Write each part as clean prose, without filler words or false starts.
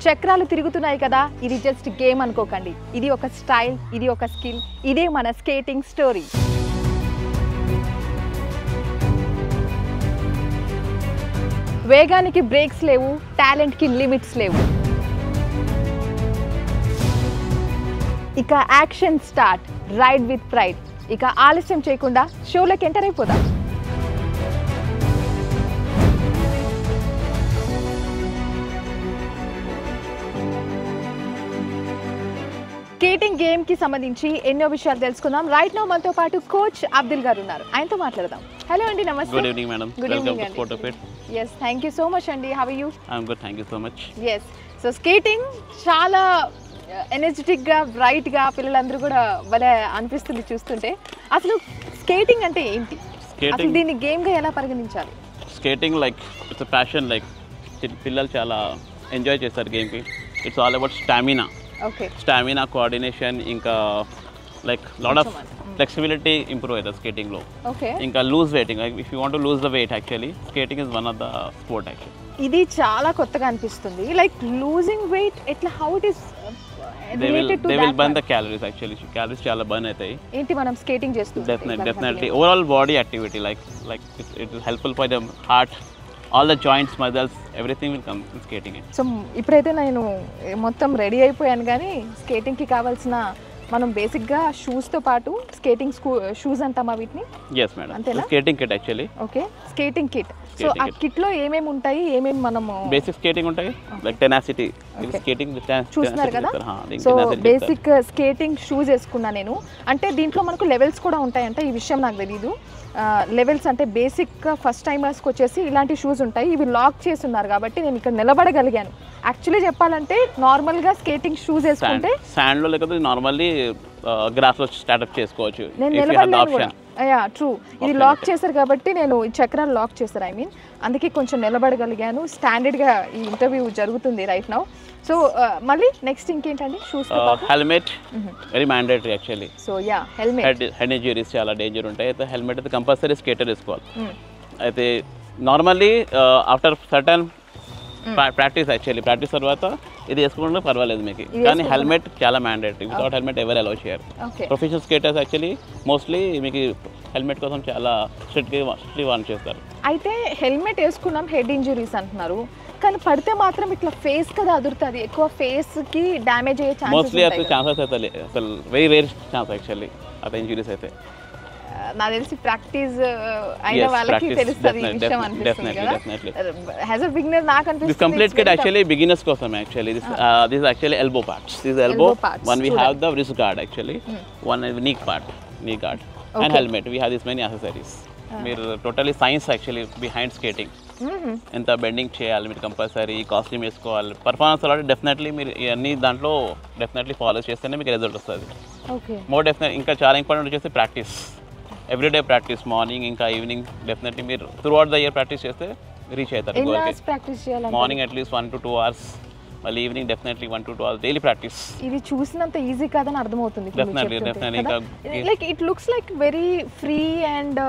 చక్రాలు తిరుగుతున్నాయి కదా, ఇది జస్ట్ గేమ్ అనుకోకండి. ఇది ఒక స్టైల్, ఇది ఒక స్కిల్, ఇదే మన స్కేటింగ్ స్టోరీ. వేగానికి బ్రేక్స్ లేవు, టాలెంట్కి లిమిట్స్ లేవు. ఇక action start, ride with pride. ఇక ఆలస్యం చేయకుండా షోలోకి ఎంటర్ అయిపోదాం. స్కేటింగ్ గేమ్ కి సంబంధించి ఎన్నో విషయాలు తెలుసుకుందాం. రైట్ నౌ మనతో పాటు కోచ్ అబ్దుల్ గారు ఉన్నారు, ఆయనతో మాట్లాడదాం. హలో అండి, నమస్తే. Good evening madam. Welcome to Photopit. yes, thank you so much అండి. how are you? I'm good, thank you so much. yes, so skating చాలా ఎనర్జెటిక్ గా, బ్రైట్ గా పిల్లలందరూ కూడా భలే అనిపిస్తుంది చూస్తుంటే. అసలు స్కేటింగ్ అంటే ఏంటి, అసలు దీన్ని గేమ్ గా ఎలా పరిగణించాలి? Skating like it's passion. Like పిల్లలు చాలా ఎంజాయ్ చేస్తారు గేమ్కి. It's all about stamina. Okay, stamina, coordination, ఇంకా like lot of flexibility improve అవుతుంది స్కేటింగ్లో. ఓకే, ఇంకా lose weighting, like if you want to lose the weight actually skating is one of the sport actually. ఇది చాలా కొత్తగా అనిపిస్తుంది. Like losing weight ఎట్లా, how it is related to that? They will burn the calories actually. Calories చాలా burn అవుతాయి ఏంటి మనం skating చేస్తుంటే. Definitely overall body activity, like it is helpful for the heart, all the joints, muscles, everything will come in skating. So ఇప్పుడైతే నేను మొత్తం ready అయిపోయాను, కానీ స్కేటింగ్కి కావాల్సిన మనం బేసిక్గా షూస్తో పాటు స్కేటింగ్ షూస్ అంటామా వీటిని? ఎస్ మేడం, అంతేనా? Skating kit actually. Okay, skating kit. So ఆ కిట్లో ఏమేమి ఉంటాయి, ఏమేమి మనము? బేసిక్ స్కేటింగ్ ఉంటాయి, లైక్ టెనాసిటీ స్కేటింగ్ చూస్తున్నారు కదా. సో బేసిక్ స్కేటింగ్ షూస్ వేసుకున్నా నేను. అంటే దీంట్లో మనకు లెవెల్స్ కూడా ఉంటాయంట, ఈ విషయం నాకు తెలీదు. లెవెల్స్ అంటే బేసిక్గా ఫస్ట్ టైమర్స్కి వచ్చేసి ఇలాంటి షూస్ ఉంటాయి. ఇవి లాక్ చేసి ఉన్నారు కాబట్టి నేను ఇక్కడ నిలబడగలిగాను. యాక్చువల్లీ చెప్పాలంటే నార్మల్గా స్కేటింగ్ షూస్ వేసుకుంటే శాండ్లో లేకపోతే నార్మల్లీ గ్రాస్లో స్టార్ట్అప్ చేసుకోవచ్చు. నేను నిలబడలేను. యా ట్రూ, ఇది లాక్ చేశారు కాబట్టి నేను ఈ చక్రాలు లాక్ చేశారు, ఐ మీన్ అందుకే కొంచెం నిలబడగలిగాను. స్టాండర్డ్గా ఈ ఇంటర్వ్యూ జరుగుతుంది రైట్ నౌ. సో మళ్ళీ నెక్స్ట్ ఇంకేంటండి? Shoes, helmet very mandatory actually. So yeah, helmet. Head injuries చాలా డేంజర్ ఉంటాయి. అయితే హెల్మెట్ అయితే కంపల్సరీ స్కేటర్ వేసుకోవాలి. అయితే normally after certain practice actually, practice తర్వాత ఇది వేసుకుంటే పర్వాలేదు మీకు, కానీ హెల్మెట్ చాలా మ్యాండేటరీ. వితౌట్ హెల్మెట్ ఎవరు అలౌ చేయరు. ప్రొఫెషనల్ స్కేటర్స్ యాక్చువల్లీ మోస్ట్లీ మీకు హెల్మెట్ కోసం చాలా స్ట్రిక్ట్లీ వార్న్ చేస్తారు. అయితే హెల్మెట్ వేసుకున్నాం, హెడ్ ఇంజరీస్ అంటున్నారు, కానీ పడితే మాత్రం ఇట్లా ఫేస్ కదా అదురుతుంది, ఎక్కువ ఫేస్కి డ్యామేజ్ అయ్యే ఛాన్సెస్ మోస్ట్లీ అసలు ఛాన్సెస్ అయితే అసలు వెరీ రేర్ ఛాన్స్ యాక్చువల్లీ అదే ఇంజరీస్ అయితే. నాకు తెలిసి ప్రాక్టీస్ అయిన వాళ్ళకి తెలుస్తుంది ఈ విషయం అనిపిస్తుంది కదా. యాజ్ ఎ బిగినర్ నాకు అనిపిస్తుంది కంప్లీట్ కిట్ యాక్చువల్లీ బిగినర్స్ కోసం actually. This actually elbow parts. This elbow one we have the wrist guard actually, one knee part, knee guard and helmet. We have this many accessories. మీరు totally science actually behind skating. ఎంత bending చేయాలి మీరు, compulsory costume వేసుకోవాలి. Performance అలాంటి definitely మీరు అన్ని దాంట్లో definitely follow చేస్తేనే మీకు రిజల్ట్ వస్తుంది. మోర్ డెఫినెట్ ఇంకా చాలా ఇంపార్టెంట్ వచ్చేసి ప్రాక్టీస్. ఎవ్రీడే ప్రాక్టీస్, మార్నింగ్ ఇంకా ఈవినింగ్. డెఫినెట్లీ మీరు through out the year practice చేస్తే రీచ్ అవుతారు. మార్నింగ్ అట్లీస్ట్ 1 to 2 hours, మళ్ళీ evening definitely 1 to 2 hours daily practice. ఇది చూసినంత ఈజీ కాదని అర్థమవుతుంది. Definitely like it looks like very free and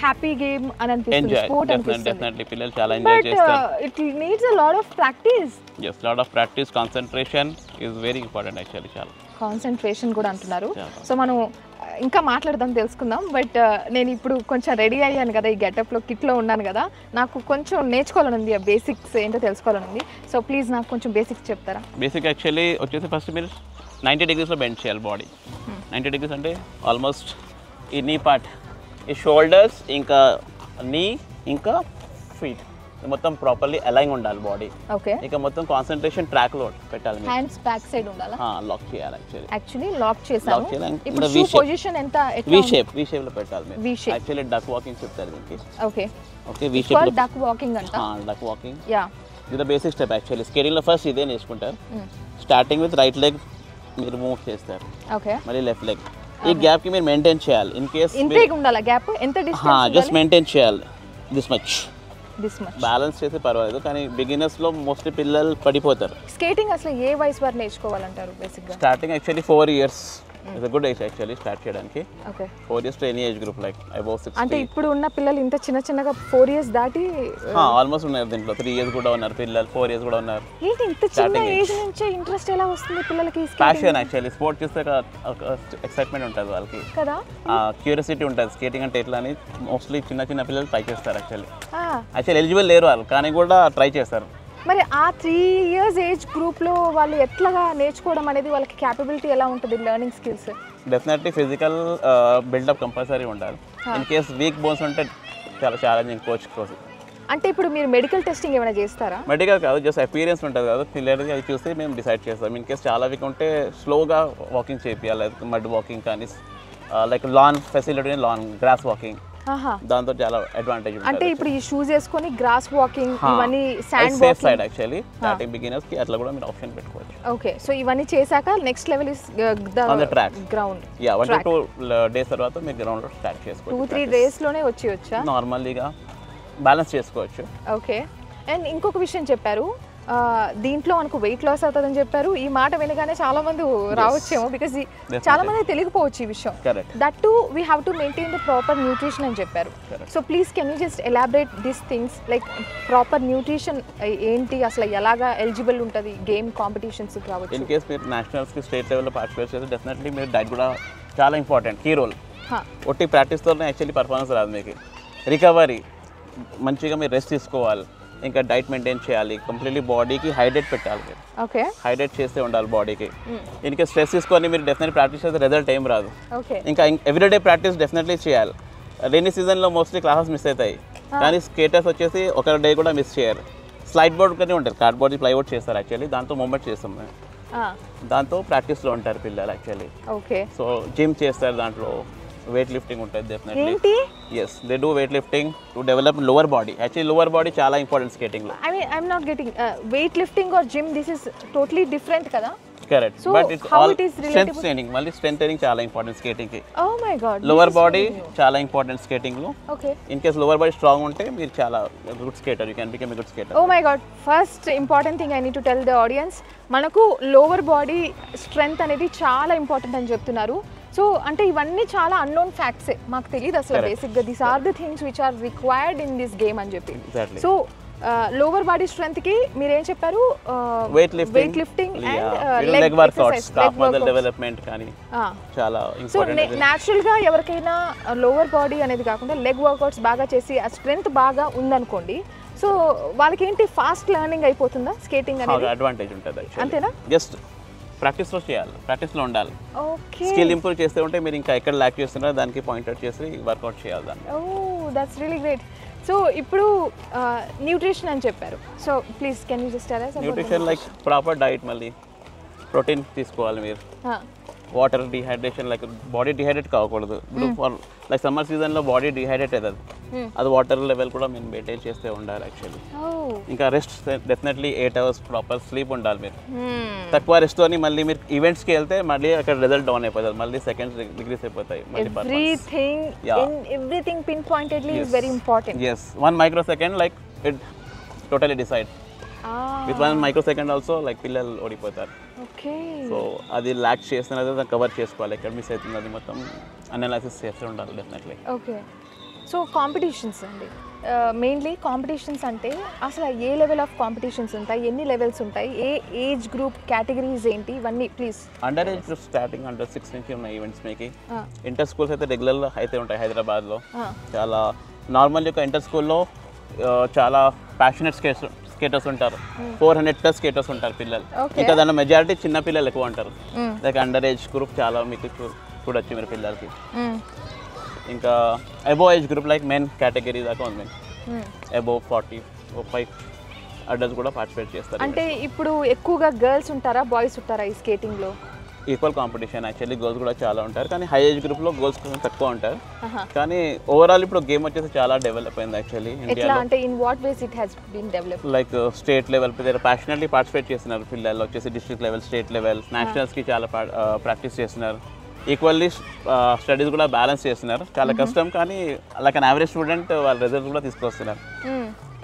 happy game అని అనిపిస్తుంది. స్పోర్ట్ అనిపిస్తుంది. డెఫినెట్లీ పిల్లలు చాలా ఎంజాయ్ చేస్తారు. It needs a lot of practice. yes, lot of practice, concentration is very important actually. చాలా కాన్సంట్రేషన్ కూడా అంటున్నారు. సో మనం ఇంకా మాట్లాడదాం, తెలుసుకుందాం. బట్ నేను ఇప్పుడు కొంచెం రెడీ అయ్యాను కదా, ఈ గెటప్లో, కిట్లో ఉన్నాను కదా, నాకు కొంచెం నేర్చుకోవాలని ఉంది, ఆ బేసిక్స్ ఏంటో తెలుసుకోవాలని ఉంది. సో ప్లీజ్ నాకు కొంచెం బేసిక్స్ చెప్తారా? బేసిక్ యాక్చువల్లీ వచ్చేసి ఫస్ట్ మీరు 90 degreesలో బెండ్ చేయాలి బాడీ. 90 degrees అంటే ఆల్మోస్ట్ ఈ నీ పార్ట్, ఈ షోల్డర్స్, ఇంకా నీ, ఇంకా ఫీట్ మొత్తం ప్రాపర్లీ అలైన్ ఉండాలి బాడీ. ఓకే, ఇక మొత్తం కాన్సంట్రేషన్ ట్రాక్ లో పెట్టాలి. హ్యాండ్స్ బ్యాక్ సైడ్ ఉండాలా? లాక్ చేయాలి యాక్చువల్లీ లాక్ చేసాను. ఇప్పుడు షూ పొజిషన్ ఎంత? వి షేప్ లో పెట్టాలి మీరు. యాక్చువల్లీ డక్ వాకింగ్ చెప్తారు దీనికి. ఓకే ఓకే, వి షేప్ లో డక్ వాకింగ్ అంట. డక్ వాకింగ్, యా, ఇది బేసిక్ స్టెప్ యాక్చువల్లీ. స్కేటింగ్ లో ఫస్ట్ ఇదే నేర్చుకుంటారు. స్టార్టింగ్ విత్ రైట్ లెగ్ మీరు మూవ్ చేస్తారు. ఓకే, మళ్ళీ లెఫ్ట్ లెగ్. ఈ గ్యాప్ కి మీరు మెయింటైన్ చేయాలి. ఇన్ కేస్ ఇంతేగా ఉండాలా గ్యాప్? ఎంత డిస్టెన్స్? జస్ట్ మెయింటైన్ చేయాలి, this much. this much. Balance చేస్తే పర్వాలేదు, కానీ బిగినర్స్ లో మోస్ట్లీ పిల్లలు పడిపోతారు. స్కేటింగ్ అసలు ఏ వయసు వరకు నేర్చుకోవాలంటారు బేసిక్ గా? Starting actually 4 years it's good age actually start చేయడానికి. Okay 4 years to any age group like above 60. అంటే ఇప్పుడు ఉన్న పిల్లలు ఇంత చిన్నగా 4 years దాటి ఆల్మోస్ట్ ఉన్నారు దీంట్లో. 3 years కూడా ఉన్నారు పిల్లలు, 4 years కూడా ఉన్నారు. ఏంటి ఇంత చిన్న ఏజ్ నుంచే ఇంట్రెస్ట్ ఎలా వస్తుంది పిల్లలకి? ప్యాషన్ యాక్చువల్లీ, స్పోర్ట్ చేస్తే ఎక్సైట్మెంట్ ఉంటుంది వాళ్ళకి కదా, క్యూరియాసిటీ ఉంటుంది స్కేటింగ్ అంటే ఎట్లా అని. మోస్ట్లీ చిన్న పిల్లలు ట్రై చేస్తారు యాక్చువల్లీ ఎలిజిబుల్ లేరు వాళ్ళు కానీ కూడా ట్రై చేస్తారు. మరి ఆ 3 years ఏజ్ గ్రూప్లో వాళ్ళు ఎట్లాగా నేర్చుకోవడం అనేది, వాళ్ళకి క్యాపబిలిటీ ఎలా ఉంటుంది learning skills? Definitely physical buildup compulsory ఉండాలి. ఇన్ కేస్ వీక్ బోన్స్ ఉంటే చాలా ఛాలెంజింగ్ కోచ్ కోసం. అంటే ఇప్పుడు మీరు మెడికల్ టెస్టింగ్ ఏమైనా చేస్తారా? మెడికల్ కాదు, జస్ట్ అపీరియన్స్ ఉంటుంది కదా, క్లియర్గా అది చూసి మేము డిసైడ్ చేస్తాం. ఇన్ కేస్ చాలా వీక్ ఉంటే స్లోగా వాకింగ్ చేయాలి, మడ్ వాకింగ్ కానీ like lawn facility, lawn grass walking, దాంతో చాలా అడ్వాంటేజ్ ఉంటుంది. అంటే ఇప్పుడు ఈ షూస్ వేసుకొని గ్రాస్ వాకింగ్, ఇవన్నీ sand safe side actually starting beginners కి అట్లా కూడా మీరు ఆప్షన్ పెట్టుకోవచ్చు. ఓకే, సో ఇవన్నీ చేశాక next level is the track ground. Yeah 1 to 2 days తర్వాత మీరు గ్రౌండ్ లో స్టార్ట్ చేసుకోవచ్చు. 2-3 days లోనే వచ్చేయొచ్చా? నార్మల్లీగా బ్యాలెన్స్ చేసుకోవచ్చు. ఓకే, అండ్ ఇంకొక విషయం చెప్పారు, దీంట్లో మనకు వెయిట్ లాస్ అవుతుందని చెప్పారు. ఈ మాట వినగానే చాలా మంది రావచ్చేమో, బికాజ్ చాలా మంది తెలియకపోవచ్చు ఈ విషయం. That to we have to maintain the proper nutrition అని చెప్పారు. So please can you just elaborate this things, like proper nutrition ఏంటి, అసలు ఎలాగా ఎలిజిబుల్ ఉంటుంది గేమ్ కాంపిటీషన్స్ రావచ్చు? ఇన్ కేస్ మీరు నేషనల్స్కి స్టేట్ లెవెల్లో పార్టిసిపేట్ చేస్తే డెఫినెట్లీ మీరు డైట్ కూడా చాలా ఇంపార్టెంట్, కీ రోల్. ఒట్టి ప్రాక్టీస్తోనే యాక్చువల్లీ పర్ఫార్మెన్స్ రాదు మీకు. రికవరీ, మంచిగా మీరు రెస్ట్ తీసుకోవాలి, ఇంకా డైట్ మెయింటైన్ చేయాలి, కంప్లీట్లీ బాడీకి హైడ్రేట్ పెట్టాలి మీరు. ఓకే, హైడ్రేట్ చేస్తే ఉండాలి బాడీకి. ఇంకా స్ట్రెస్ తీసుకొని మీరు డెఫినెట్లీ ప్రాక్టీస్ చేస్తే రిజల్ట్ ఏం రాదు. ఇంకా ఎవ్రీడే ప్రాక్టీస్ డెఫినెట్లీ చేయాలి. రైనీ సీజన్లో మోస్ట్లీ క్లాసెస్ మిస్ అవుతాయి, కానీ స్కేటర్స్ వచ్చేసి ఒక డే కూడా మిస్ చేయరు. స్లైడ్ బోర్డ్ కానీ ఉంటుంది, కార్డ్బోర్డ్ ప్లైవుడ్ చేస్తారు యాక్చువల్లీ, దాంతో మూమెంట్ చేస్తాం మేము, దాంతో ప్రాక్టీస్లో ఉంటారు పిల్లలు యాక్చువల్లీ. ఓకే, సో జిమ్ చేస్తారు, దాంట్లో వెయిట్ లిఫ్టింగ్ ఉంటుంది definitely. yes they do weight lifting to develop lower body. Actually lower body చాలా ఇంపార్టెంట్ స్కేటింగ్ లో. I mean I'm not getting weight lifting or gym, this is totally different kada. Correct, so but it's how all it is strength training. మళ్ళీ strength training చాలా important skating కి. Oh my god, lower body చాలా important skating లో. Okay, in case lower body strong ఉంటే మీరు చాలా good skater, you can become a good skater. Oh my god, first important thing I need to tell the audience, మనకు lower body strength అనేది చాలా important అని చెప్తున్నారు. So అంటే ఇవన్నీ చాలా అన్నోన్ ఫ్యాక్ట్సే, మాకు తెలియదు అసలు బేసిక్గా these are the things which are required in this game అని చెప్పి. సో లోవర్ బాడీ స్ట్రెంగ్త్కి మీరేం చెప్పారు? Weight lifting and leg workouts, calf muscle development కానీ చాలా ఇంపార్టెంట్. సో న్యాచురల్గా ఎవరికైనా లోవర్ బాడీ అనేది కాకుండా లెగ్ వర్కౌట్స్ బాగా చేసి ఆ స్ట్రెంగ్త్ బాగా ఉందనుకోండి, సో వాళ్ళకి ఏంటి ఫాస్ట్ లెర్నింగ్ అయిపోతుందా స్కేటింగ్ అనేది? అడ్వాంటేజ్ ఉంటుంది అంతేనా? జస్ట్ ప్రాక్టీస్లో చేయాలి, ప్రాక్టీస్లో ఉండాలి. ఓకే, స్కిల్ ఇంప్రూవ్ చేస్తే ఉంటే మీరు ఇంకా ఎక్కడ ల్యాక్ చేస్తున్నారో దానికి పాయింట్అవుట్ చేసి వర్కౌట్ చేయాలి దాన్ని. Oh that's really great. So ఇప్పుడు న్యూట్రిషన్ అని చెప్పారు, so please can you just tell us? Nutrition like proper diet, మళ్ళీ ప్రోటీన్ తీసుకోవాలి మీరు, water, dehydration, like body dehydrate కాకూడదు. ఇప్పుడు ఫర్ లైక్ సమ్మర్ సీజన్లో బాడీ డిహైడ్రేట్ అవుతుంది, అది వాటర్ లెవెల్ కూడా మీరు మెయింటైన్ చేస్తే ఉండాలి యాక్చువల్లీ. ఇంకా rest definitely 8 hours proper sleep ఉండాలి మీరు. తక్కువ రెస్ట్ అని మళ్ళీ మీరు ఈవెంట్స్కి వెళ్తే మళ్ళీ అక్కడ రిజల్ట్ డౌన్ అయిపోతుంది, మళ్ళీ సెకండ్స్ డిగ్రీస్ అయిపోతాయి. Everything pin pointedly is very important. yes 1 microsecond like it totally decide. with 1 microsecond also like పిల్లలు ఓడిపోతారు. ఓకే, సో అది ల్యాక్ చేస్తున్నది దాన్ని కవర్ చేసుకోవాలి, ఎక్కడ మిస్ అవుతుంది అది మొత్తం అనాలిసిస్ చేస్తూ ఉండాలి డెఫినెట్లీ. ఓకే, సో కాంపిటీషన్స్ అండి, మెయిన్లీ కాంపిటీషన్స్ అంటే అసలు ఏ లెవెల్ ఆఫ్ కాంపిటీషన్స్ ఉంటాయి, ఎన్ని లెవెల్స్ ఉంటాయి, ఏ ఏజ్ గ్రూప్ కేటగిరీస్ ఏంటి, ఇవన్నీ please. Under age group starting under 6 నుంచి ఉన్న ఈవెంట్స్ మీకు. ఇంటర్ స్కూల్స్ అయితే రెగ్యులర్గా అయితే ఉంటాయి హైదరాబాద్లో. చాలా నార్మల్ యొక్క ఇంటర్ స్కూల్లో చాలా ప్యాషనెట్ స్కేటర్స్ ఉంటారు, 400+ స్కేటర్స్ ఉంటారు పిల్లలు. ఇంకా దాని మెజారిటీ చిన్న పిల్లలు ఎక్కువ ఉంటారు. లైక్ అండర్ ఏజ్ గ్రూప్ చాలా మీకు చూడొచ్చు మీరు పిల్లలకి. ఇంకా above age group like men category దాకా ఉంది, అబోవ్ 45 అడల్ట్స్ కూడా పార్టిసిపేట్ చేస్తారు. అంటే ఇప్పుడు ఎక్కువగా గర్ల్స్ ఉంటారా బాయ్స్ ఉంటారా ఈ స్కేటింగ్లో? ఈక్వల్ కాంపిటీషన్ యాక్చువల్లీ, గర్ల్స్ కూడా చాలా ఉంటారు, కానీ హై ఏజ్ గ్రూప్లో గర్ల్స్ కొంచెం తక్కువ ఉంటారు. కానీ ఓవరాల్ ఇప్పుడు గేమ్ వచ్చేసి చాలా డెవలప్ అయింది యాక్చువల్లీ ఇండియాలో. అంటే in what ways it has been develop? Like state level passionately participate చేస్తున్నారు పిల్లలు, వచ్చేసి డిస్ట్రిక్ట్ లెవెల్, స్టేట్ లెవెల్, నేషనల్స్కి చాలా ప్రాక్టీస్ చేస్తున్నారు. ఈక్వల్లీ స్టడీస్ కూడా బ్యాలెన్స్ చేస్తున్నారు. చాలా కష్టం, కానీ లైక్ అన్ యావరేజ్ స్టూడెంట్ వాళ్ళ రిజల్ట్స్ కూడా తీసుకొస్తున్నారు.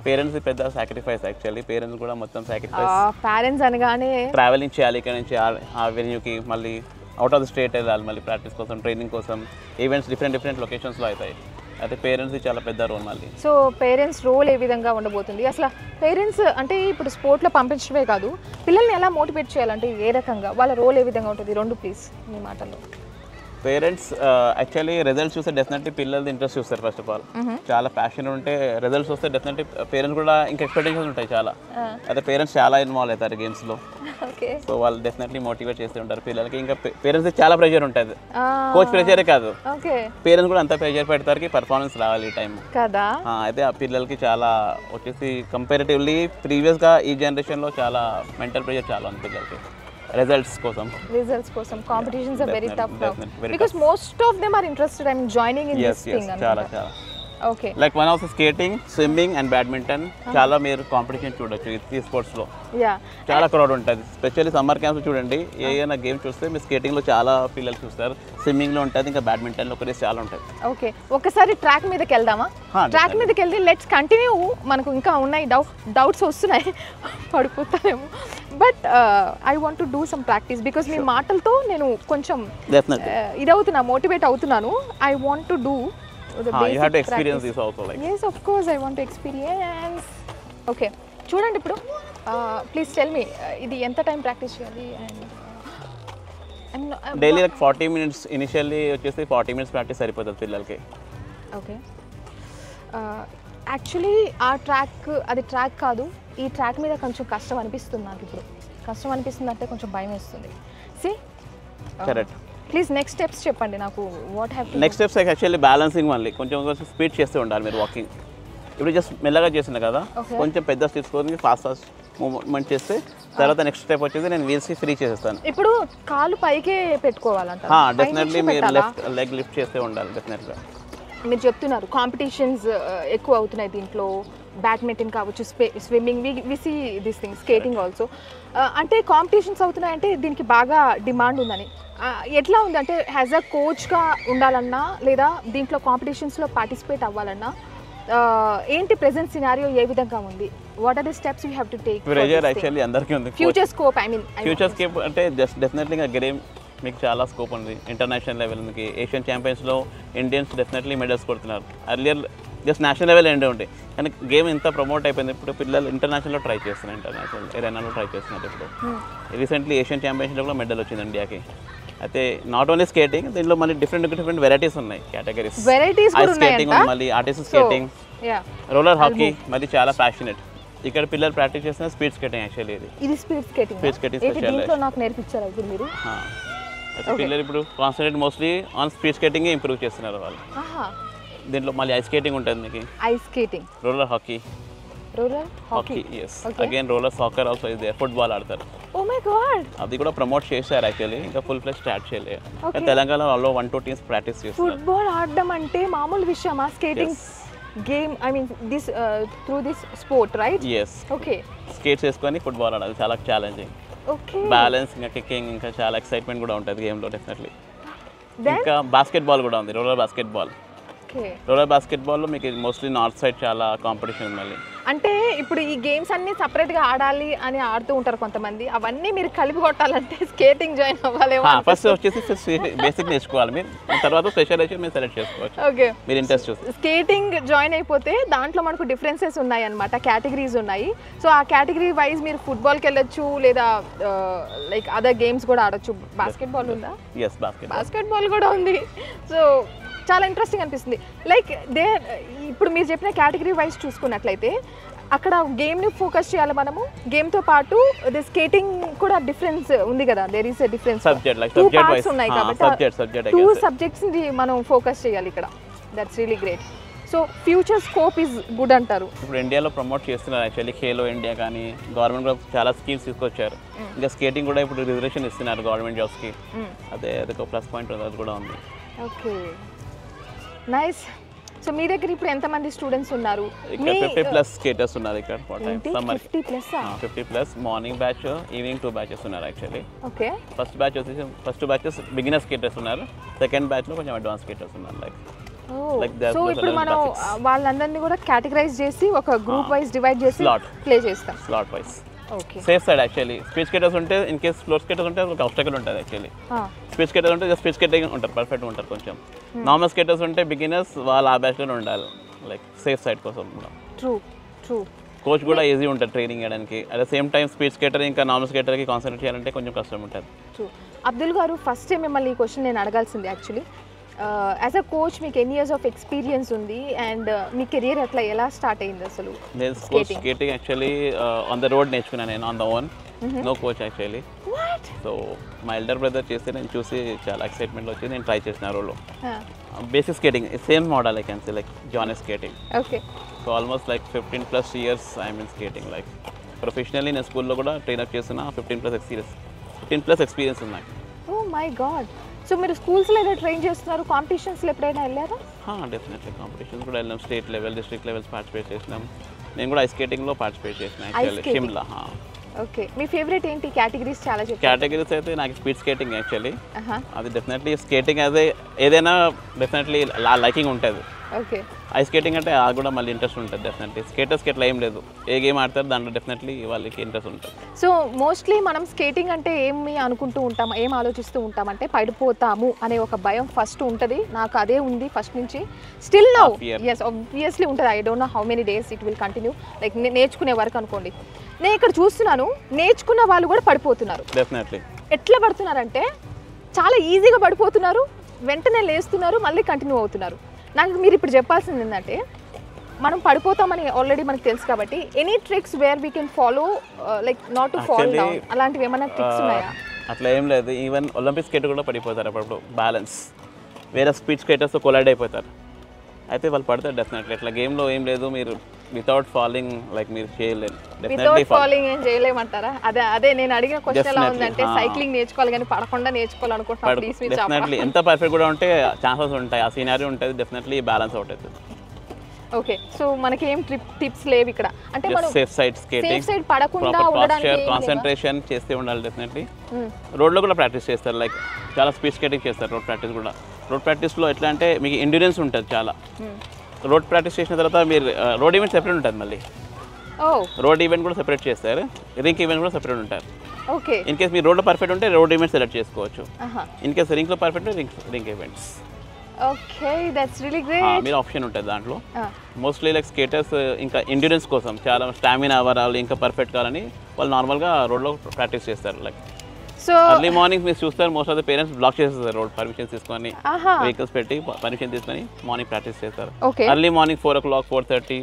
పేరెంట్స్ పెద్ద సాక్రిఫైస్ యాక్చువల్లీ, పేరెంట్స్ కూడా మొత్తం సాక్రిఫైస్. పేరెంట్స్ అనగానే ట్రావెలింగ్ చేయాలి ఇక్కడ నుంచి ఆ వెన్యూకి, మళ్ళీ అవుట్ ఆఫ్ ద స్టేట్ వెళ్ళాలి మళ్ళీ ప్రాక్టీస్ కోసం, ట్రైనింగ్ కోసం, ఈవెంట్స్ డిఫరెంట్ లొకేషన్స్లో అవుతాయి. అయితే పేరెంట్స్ది చాలా పెద్ద రోల్ మళ్ళీ. సో పేరెంట్స్ రోల్ ఏ విధంగా ఉండబోతుంది? అసలు పేరెంట్స్ అంటే ఇప్పుడు స్పోర్ట్లో పంపించడమే కాదు, పిల్లల్ని ఎలా మోటివేట్ చేయాలంటే ఏ రకంగా, వాళ్ళ రోల్ ఏ విధంగా ఉంటుంది? రెండు ప్లీజ్ మీ మాటల్లో. పేరెంట్స్ యాక్చువల్లీ రిజల్ట్స్ చూస్తే డెఫినెట్లీ పిల్లలది ఇంట్రెస్ట్ చూస్తారు. ఫస్ట్ ఆఫ్ ఆల్ చాలా ప్యాషన్ ఉంటే రిజల్ట్స్ వస్తే డెఫినెట్లీ పేరెంట్స్ కూడా ఇంకా ఎక్స్పెక్టేషన్స్ ఉంటాయి చాలా. అయితే పేరెంట్స్ చాలా ఇన్వాల్వ్ అవుతారు గేమ్స్లో. సో వాళ్ళు డెఫినెట్లీ మోటివేట్ చేస్తూ ఉంటారు పిల్లలకి. ఇంకా పేరెంట్స్ చాలా ప్రెషర్ ఉంటుంది, కోచ్ ప్రెషరే కాదు, పేరెంట్స్ కూడా అంత ప్రెషర్ పెడతారు పర్ఫార్మెన్స్ రావాలి ఈ టైం కదా. అయితే ఆ పిల్లలకి చాలా వచ్చేసి కంపారిటివ్లీ ప్రీవియస్గా ఈ జనరేషన్లో చాలా మెంటల్ ప్రెషర్ చాలా ఉంది పిల్లలకి. Results కోసం competitions are very tough now because most of them are interested in joining in this thing. Chala okay, like one of the skating, swimming and badminton చాలా మీరు కాంపిటీషన్ చూడొచ్చు ఈ స్పోర్ట్స్ లో. చాలా క్రౌడ్ ఉంటుంది, స్పెషల్లీ సమ్మర్ క్యాంప్స్ చూడండి. ఏదైనా game చూస్తే మీరు స్కేటింగ్ లో చాలా పిల్లలు చూస్తారు, స్విమ్మింగ్ లో ఉంటుంది, ఇంకా బ్యాడ్మింటన్ లో ఒక రేస్ చాలా ఉంటుంది. ఓకే, ఒకసారి ట్రాక్ మీదకి వెళ్దామా? ట్రాక్ మీదకి వెళ్ళి లెట్స్ కంటిన్యూ. మనకు ఇంకా ఉన్నాయి డౌట్స్ వస్తున్నాయి, పడిపోతారేమో. But I want to do some practice because మీ మాటలతో నేను కొంచెం ఇదవుతున్నా, మోటివేట్ అవుతున్నాను. I want to do you have to experience this also, like yes, of course I want to experience. Okay, చూడండి ఇప్పుడు ప్లీజ్ టెల్ మీ ఇది ఎంత టైం ప్రాక్టీస్ చేయాలి? And daily like 40 minutes initially వచ్చేసి 40 minutes ప్రాక్టీస్ సరిపోతుంది పిల్లలకి. Okay, actually ఆ track అది ట్రాక్ కాదు, ఈ ట్రాక్ మీద కొంచెం కష్టం అనిపిస్తుంది నాకు. ఇప్పుడు కష్టం అనిపిస్తుంది అంటే కొంచెం భయం వేస్తుంది. See correct, please next steps చెప్పండి నాకు. What have to next steps actually balancing మళ్ళీ కొంచెం స్పీడ్ చేస్తూ ఉండాలి మీరు వాకింగ్. ఇప్పుడు జస్ట్ మెల్లగా చేసిన కదా, కొంచెం పెద్ద స్టెప్స్ కోసం ఫాస్ట్ మూవ్మెంట్ చేస్తే తర్వాత నెక్స్ట్ స్టెప్ వచ్చేసి నేను వీల్స్కి ఫ్రీ చేసేస్తాను. ఇప్పుడు కాలు పైకే పెట్టుకోవాలంట? డెఫినెట్లీ మీరు లెగ్ లిఫ్ట్ చేస్తూ ఉండాలి డెఫినెట్గా. మీరు చెప్తున్నారు కాంపిటీషన్స్ ఎక్కువ అవుతున్నాయి దీంట్లో, బ్యాడ్మింటన్ కావచ్చు, swimming, we see this thing, skating also. అంటే కాంపిటీషన్స్ అవుతున్నాయంటే దీనికి బాగా డిమాండ్ ఉందని. ఎట్లా ఉంది అంటే యాజ్ అ కోచ్గా ఉండాలన్నా లేదా దీంట్లో కాంపిటీషన్స్లో పార్టిసిపేట్ అవ్వాలన్నా ఏంటి ప్రెజెంట్ సినారియో ఏ విధంగా ఉంది? What are the steps you have to take? Pressure actually అందరికీ ఉంది. Future scope, I mean future scope అంటే జస్ట్ డెఫినెట్లీ గేమ్ మీకు చాలా స్కోప్ ఉంది. ఇంటర్నేషనల్ లెవెల్ ఉంది, ఏషియన్ ఛాంపియన్స్లో ఇండియన్స్ డెఫినెట్లీ మెడల్స్ కొడుతున్నారు. అర్లియర్ జస్ట్ నేషనల్ లెవెల్ ఎండే ఉండే, కానీ గేమ్ ఇంత ప్రమోట్ అయిపోయింది. ఇప్పుడు పిల్లలు ఇంటర్నేషనల్లో ట్రై చేస్తున్నారు, ఇంటర్నేషనల్ ఏరైనాలో ట్రై చేస్తున్నారు. ఇప్పుడు రీసెంట్లీ ఏషియన్ ఛాంపియన్షిప్లో కూడా మెడల్ వచ్చింది ఇండియాకి. అయితే నాట్ ఓన్లీ స్కేటింగ్, దీంట్లో మళ్ళీ డిఫరెంట్ వెరైటీస్ ఉన్నాయి, కేటగిరీస్. ఐస్ స్కేటింగ్, మళ్ళీ ఆర్టిస్ట్ స్కేటింగ్, రోలర్ హాకీ, మళ్ళీ చాలా ప్యాషనెట్. ఇక్కడ పిల్లలు ప్రాక్టీస్ చేస్తున్న స్పీడ్ స్కేటింగ్. యాక్చువల్లీ ఇది స్పీడ్ స్కేటింగ్ స్పెషల్ నాకు నేర్పించారు ఇప్పుడు మీరు. పిల్లలు ఇప్పుడు concentrate mostly on speed skating improve చేస్తున్నారు వాళ్ళు. దీంట్లో మళ్ళీ ఐస్ స్కేటింగ్ ఉంటుంది మీకు, ice skating, roller hockey, yes, again roller soccer also is there, football ఆడతారు. oh my god, అది కూడా ప్రమోట్ చేశారు యాక్చువల్లీ, ఇంకా ఫుల్ ఫ్లెజ్ స్టార్ట్ చేయలేదు. తెలంగాణలో ఆల్లో 1-2 టీమ్స్ ప్రాక్టీస్ చేస్తారు. ఫుట్బాల్ ఆడడం అంటే మామూలు విషయమా? Skating game, I mean this through this sport, right? yes, okay, skates వేసుకొని ఫుట్బాల్ ఆడాలి, చాలా ఛాలెంజింగ్. ఓకే, బ్యాలెన్స్, ఇంకా కికింగ్, ఇంకా చాలా ఎక్సైట్మెంట్ కూడా ఉంటుంది గేమ్లో డెఫినెట్లీ. ఇంకా బాస్కెట్బాల్ కూడా ఉంది, రోలర్ బాస్కెట్బాల్. రోలర్ బాస్కెట్బాల్లో మీకు మోస్ట్లీ నార్త్ సైడ్ చాలా కాంపిటీషన్ ఉంది మళ్ళీ. అంటే ఇప్పుడు ఈ గేమ్స్ అన్ని సపరేట్గా ఆడాలి అని ఆడుతూ ఉంటారు కొంతమంది, అవన్నీ మీరు కలిపి కొట్టాలంటే స్కేటింగ్ జాయిన్ అవ్వాలి. ఫస్ట్ వచ్చేసి బేసిక్ నేర్చుకోవాలి మీరు, తర్వాత స్పెషలైజేషన్ మీరు సెలెక్ట్ చేసుకోవచ్చు. ఓకే, మీరు ఇంట్రెస్ట్ చూసి స్కేటింగ్ జాయిన్ అయిపోతే దాంట్లో మనకు డిఫరెన్సెస్ ఉన్నాయి అన్నమాట, కేటగిరీస్ ఉన్నాయి. సో ఆ కేటగిరీ వైజ్ మీరు ఫుట్బాల్కి వెళ్ళొచ్చు, లేదా లైక్ అదర్ గేమ్స్ కూడా ఆడొచ్చు. బాస్కెట్బాల్ ఉందా? ఎస్, బాస్కెట్బాల్ కూడా ఉంది. సో చాలా ఇంట్రెస్టింగ్ అనిపిస్తుంది. లైక్ ఇప్పుడు మీరు చెప్పిన కేటగిరీ వైజ్ చూసుకున్నట్లయితే అక్కడ గేమ్ని ఫోకస్ చేయాలి మనము, గేమ్తో పాటు స్కేటింగ్ కూడా డిఫరెన్స్ ఉంది కదా, there is a difference. Two parts ఉన్నాయి కాబట్టి 2 సబ్జెక్ట్స్ని మనం ఫోకస్ చేయాలి ఇక్కడ. That's really great. So future scope is good అంటారు. ఇప్పుడు ఇండియాలో ప్రమోట్ చేస్తున్నారు యాక్చువల్లీ, ఖేలో ఇండియా కానీ గవర్నమెంట్ కూడా చాలా స్కీమ్స్ తీసుకొచ్చారు. ఇంకా స్కేటింగ్ కూడా ఇప్పుడు రిజర్వేషన్ ఇస్తున్నారు గవర్నమెంట్ జాబ్స్కి, అదొక ప్లస్ పాయింట్ ఉంది, అది కూడా ఉంది. Okay, nice. సో మీ దగ్గర ఇప్పుడు ఎంతమంది స్టూడెంట్స్ ఉన్నారు? 50+ స్కేటర్స్ ఉన్నారు ఇక్కడ. 50+ మార్నింగ్ బ్యాచ్, ఈవినింగ్ 2 బ్యాచెస్ ఉన్నారు actually. Okay, first batches beginner skaters ఉన్నారు, సెకండ్ బ్యాచ్లో కొంచెం అడ్వాన్స్ స్కేటర్స్ ఉన్నారు. సో ఇప్పుడు మనం వాళ్ళందరినీ కూడా కేటగరైజ్ చేసి ఒక గ్రూప్ వైజ్ డివైడ్ చేసి ప్లే చేస్తాం. Slot wise. Safe side actually. Speed skaters ఉంటే ఇన్ కేస్ ఫ్లోర్ స్కేటర్స్ ఉంటే ఒక ఆబ్స్టకల్ ఉంటుంది యాక్చువల్లీ. స్పీడ్ స్కేటర్స్ ఉంటే జస్ట్ స్పీడ్ స్కేటింగ్ ఉంటారు, పర్ఫెక్ట్గా ఉంటారు కొంచెం. నార్మల్ స్కేటర్స్ ఉంటే బిగినర్స్ వాళ్ళు ఆ బ్యాచ్లోనే ఉండాలి, లైక్ సేఫ్ సైడ్ కోసం కూడా. ట్రూ. కోచ్ కూడా ఈజీ ఉంటుంది ట్రైనింగ్ చేయడానికి. At the same time speed skater ఇంకా నార్మల్ స్కేటర్కి కాన్సన్ట్రేట్ చేయాలంటే కొంచెం కష్టం ఉంటుంది. అబ్దుల్ గారు, ఫస్ట్ మిమ్మల్ని ఈ క్వశ్చన్ నేను అడగాల్సింది యాక్చువల్లీ. యాజ్ అ కోచ్ మీకు ఎన్ని ఇయర్స్ ఆఫ్ ఎక్స్పీరియన్స్ ఉంది అండ్ మీ కెరియర్ అట్లా ఎలా స్టార్ట్ అయింది అసలు? నేను skating actually on the road నేర్చుకున్నాను నేను, on the own, no coach actually. So మా ఎల్డర్ బ్రదర్ చేస్తే నేను చూసి చాలా ఎక్సైట్మెంట్ వచ్చి నేను ట్రై చేసిన రోడ్లో. Basic skating same model I can say, like Johnny skating. Okay. So almost like 15+ years I mean skating. Like professionally నేను స్కూల్లో కూడా ట్రైనప్ చేస్తున్నా. 15+ ఎక్స్పీరియన్స్ ఉంది నాకు. Oh my God. సో మీరు స్కూల్స్లో ఏదో ట్రైన్ చేస్తున్నారు, కాంపిటీషన్స్లో ఎప్పుడైనా వెళ్ళారా? డెఫినెట్లీ కాంపిటీషన్స్ కూడా వెళ్ళాం. State level, district levels participate చేసినాం. నేను కూడా ఐస్ స్కేటింగ్లో పార్టిసిపేట్ చేసిన యాక్చువల్లీ, షిమ్లా. ఓకే. మీ ఫేవరెట్ ఏంటి కేటగిరీస్? చాలా చెప్పారు. కేటగిరీస్ అయితే నాకు స్పీడ్ స్కేటింగ్ యాక్చువల్లీ. అది డెఫినెట్లీ స్కేటింగ్ అదే ఏదైనా డెఫినెట్లీ లైకింగ్ ఉంటుంది. ఓకే. ఐస్ స్కేటింగ్ అంటే అది కూడా మళ్ళీ ఇంట్రెస్ట్ ఉంటుంది డెఫినెట్లీ. స్కేటర్స్కి ఎట్లా ఏం లేదు, ఏ గేమ్ ఆడతారు దాంట్లో డెఫినెట్లీ వాళ్ళకి ఇంట్రెస్ట్ ఉంటుంది. సో మోస్ట్లీ మనం స్కేటింగ్ అంటే ఏమి అనుకుంటూ ఉంటాం, ఏం ఆలోచిస్తూ ఉంటామంటే పడిపోతాము అనే ఒక భయం ఫస్ట్ ఉంటుంది. నాకు అదే ఉంది ఫస్ట్ నుంచి, స్టిల్ నౌ. ఎస్, ఆబ్వియస్లీ ఉంటుంది. I don't know how many days it will continue. Like నేర్చుకునే వరకు అనుకోండి. నేను ఇక్కడ చూస్తున్నాను నేర్చుకున్న వాళ్ళు కూడా పడిపోతున్నారు. డెఫినెట్లీ. ఎట్లా పడుతున్నారంటే చాలా ఈజీగా పడిపోతున్నారు, వెంటనే లేస్తున్నారు, మళ్ళీ కంటిన్యూ అవుతున్నారు. నాకు మీరు ఇప్పుడు చెప్పాల్సింది ఏంటంటే, మనం పడిపోతామని ఆల్రెడీ మనకు తెలుసు కాబట్టి any tricks where we can follow, like not to fall down, అలాంటివి ఏమైనా ట్రిక్స్ ఉన్నాయా? అట్లా ఏం లేదు. ఈవెన్ ఒలింపిక్ స్కేటర్ కూడా పడిపోతారు అప్పుడు. బ్యాలెన్స్ వేరే స్పీడ్ స్కేటర్స్తో కొలైడ్ అయిపోతారు, అయితే వాళ్ళు పడతారు డెఫినెట్లీ. ఇట్లా గేమ్లో ఏం లేదు, మీరు వితౌట్ ఫాలింగ్ లైక్ మీరు చేయలేరు. వితౌట్ ఫాలింగ్ ఏం చేయలేమంటారా? అదే నేను అడిగిన క్వశ్చన్ ఎలా ఉందంటే, సైక్లింగ్ నేర్చుకోవాలి కానీ పడకుండా నేర్చుకోవాలనుకుంటున్నాను. డెఫినెట్లీ ఎంత పర్ఫెక్ట్గా ఉంటే ఛాన్సెస్ ఉంటాయి, ఆ సీనారీ ఉంటుంది, డెఫినెట్లీ బ్యాలెన్స్ అవుట్ అవుతుంది. ఓకే. సో మనకి ఏం టిప్స్ లేవు ఇక్కడ అంటే, మనం safe side skating, safe side పడకుండా ఉండడానికి కాన్సంట్రేషన్ చేస్తే ఉండాలి డెఫినెట్లీ. రోడ్లో కూడా ప్రాక్టీస్ చేస్తారు, లైక్ చాలా స్పీడ్ స్కేటింగ్ చేస్తారు. రోడ్ ప్రాక్టీస్ కూడా, రోడ్ ప్రాక్టీస్లో ఎట్లా అంటే మీకు ఎండ్యూరెన్స్ ఉంటుంది చాలా. రోడ్ ప్రాక్టీస్ చేసిన తర్వాత మీరు రోడ్ ఈవెంట్ సెపరేట్ ఉంటుంది మళ్ళీ. రోడ్ ఈవెంట్ కూడా సెపరేట్ చేస్తారు, రింక్ ఈవెంట్ కూడా సెపరేట్ ఉంటారు. ఓకే. ఇన్ కేస్ మీరు రోడ్లో పర్ఫెక్ట్ ఉంటే రోడ్ ఈవెంట్ సెలెక్ట్ చేసుకోవచ్చు. ఇన్ కేస్ రింక్లో perfect rink events. Okay, that's really great. మీరు ఆప్షన్ ఉంటుంది దాంట్లో. మోస్ట్లీ లైక్ స్కేటర్స్ ఇంకా ఎండ్యూరెన్స్ కోసం చాలా స్టామినా అవ్వాలి, ఇంకా పర్ఫెక్ట్ కావాలని వాళ్ళు నార్మల్గా రోడ్లో ప్రాక్టీస్ చేస్తారు. లైక్ సో ఎర్లీ మార్నింగ్ మీరు చూస్తారు, most of the parents block చేస్తారు రోడ్, పర్మిషన్ తీసుకొని వెహికల్స్ పెట్టి పర్మిషన్ తీసుకొని మార్నింగ్ ప్రాక్టీస్ చేస్తారు. ఎర్లీ మార్నింగ్ 4 o'clock 4:30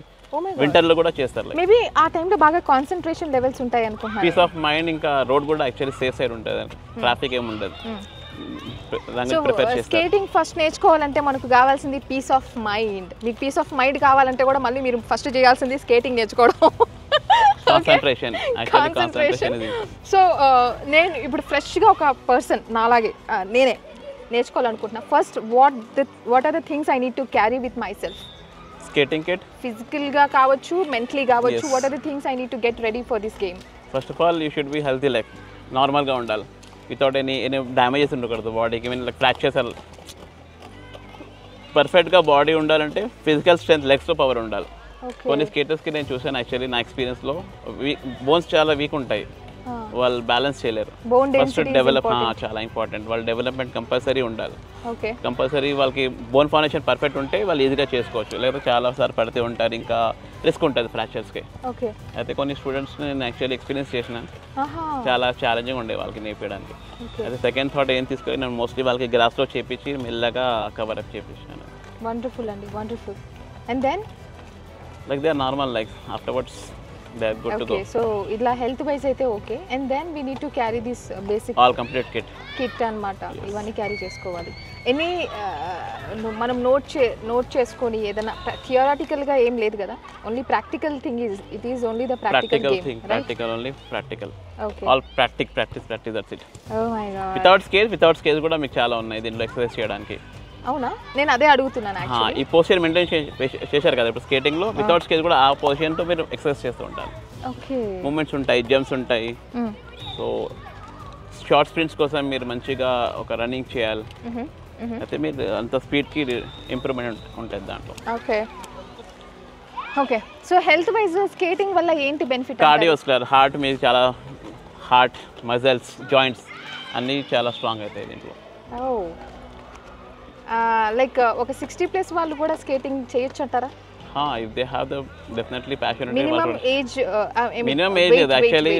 వింటర్లో కూడా చేస్తారు. మేబీ ఆ టైంలో బాగా కాన్సంట్రేషన్ లెవెల్స్ ఉంటాయి అనుకుంటున్నాను. పీస్ ఆఫ్ మైండ్, ఇంకా రోడ్ కూడా యాక్చువల్లీ సేఫ్ సైడ్ ఉంటుంది, ట్రాఫిక్ ఏమి ఉండదు. స్కేటింగ్ ఫస్ట్ నేర్చుకోవాలంటే మనకు కావాల్సింది పీస్ ఆఫ్ మైండ్. మీకు పీస్ ఆఫ్ మైండ్ కావాలంటే కూడా మళ్ళీ మీరు ఫస్ట్ చేయాల్సింది స్కేటింగ్ నేర్చుకోవడం. కాన్సంట్రేషన్. సో నేను ఇప్పుడు ఫ్రెష్గా ఒక పర్సన్ నాలాగే నేనే నేర్చుకోవాలనుకుంటున్నా. First what are the things I need to carry with my self? Skating kit, ఫిజికల్గా కావచ్చు, మెంటలీ కావచ్చు. What are the things I need to get ready for this game? First of all you should be healthy, like నార్మల్గా ఉండాలి, without any damages ఉండకూడదు బాడీకి. Mean like fractures, పర్ఫెక్ట్గా body ఉండాలంటే physical strength, లెగ్స్లో పవర్ ఉండాలి. కొన్ని స్కేటర్స్కి నేను చూసాను యాక్చువల్లీ నా ఎక్స్పీరియన్స్లో, బోన్స్ చాలా వీక్ ఉంటాయి, వాళ్ళు బ్యాలెన్స్ చేయలేరు. ఫస్ట్ డెవలప్ చాలా ఇంపార్టెంట్, వాళ్ళ డెవలప్మెంట్ కంపల్సరీ ఉండాలి. కంపల్సరీ వాళ్ళకి బోన్ ఫౌండేషన్ పర్ఫెక్ట్ ఉంటే వాళ్ళు ఈజీగా చేసుకోవచ్చు, లేకపోతే చాలా సార్లు పడితే ఉంటారు, ఇంకా రిస్క్ ఉంటుంది ఫ్రాక్చర్స్కి. అయితే కొన్ని స్టూడెంట్స్ నేను యాక్చువల్లీ ఎక్స్పీరియన్స్ చేసిన, చాలా ఛాలెంజింగ్ ఉండే వాళ్ళకి నేర్పించడానికి. అయితే సెకండ్ థాట్ ఏం తీసుకొని నేను మోస్ట్లీ వాళ్ళకి గ్రాస్లో చేపించి మెల్లగా కవరప్ చేపించాను. వండర్ఫుల్ అండి, wonderful. And then like they are normal, like afterwards they are good to go. Okay, so idla health wise aithe okay, and then we need to carry this basic all complete kit anamata. Ivanni carry chesukovali. Any manam note cheskoni edana theoretical ga em ledhu kada, only practical thing is, it is only the practical game thing, right? Practical only, practical. Okay, all practice, that's it. Oh my god, without scales kuda meeku chaala unnai దీంట్లో exercise చేయడానికి. అవునా? నేను అదే అడుగుతున్నాను actually. ఈ position maintain చేశారు కదా ఇప్పుడు స్కేటింగ్లో, వితౌట్ స్కేల్ కూడా ఆ పొజిషన్తో మీరు ఎక్సర్సైజ్ చేస్తూ ఉంటారు. ఓకే, మూమెంట్స్ ఉంటాయి, జంప్స్ ఉంటాయి. సో షార్ట్ స్ప్రింట్స్ కోసం మీరు మంచిగా ఒక రన్నింగ్ చేయాలి, అయితే మీరు అంత స్పీడ్కి ఇంప్రూవ్మెంట్ ఉంటుంది దాంట్లో. Okay, okay. So health wise skating వల్ల ఏంటి బెనిఫిట్? కార్డియోస్కులర్, హార్ట్ మీద చాలా, హార్ట్, మజిల్స్, జాయింట్స్ అన్నీ చాలా స్ట్రాంగ్ అవుతాయి దీంట్లో. లైక్ ఒక 60+ వాళ్ళు కూడా స్కేటింగ్ చేయొచ్చు అంటారా? if they have the definitely passion. Minimum age లేదు యాక్చువల్లీ,